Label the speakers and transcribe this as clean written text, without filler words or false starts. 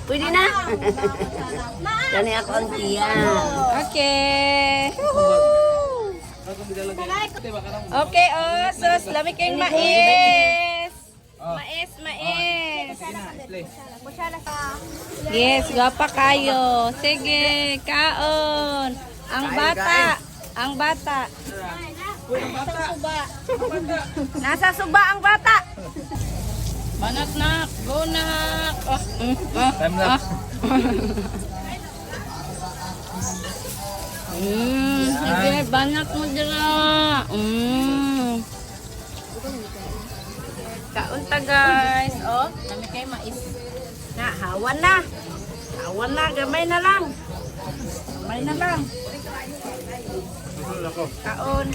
Speaker 1: Pwede na? Kani ako ang tiya.
Speaker 2: Okay. Okay, oh, sus, lamig kayong mais. Mais. Yes, gwapa kayo. Sige, kaon. Ang bata. Nasa suba ang bata. Banat nak, go nak.
Speaker 3: Time na.
Speaker 2: Sige, banat mo dira. Kaunta guys. Oh, dami kayo mais. Na, hawan na. Gamay na lang. Kaon.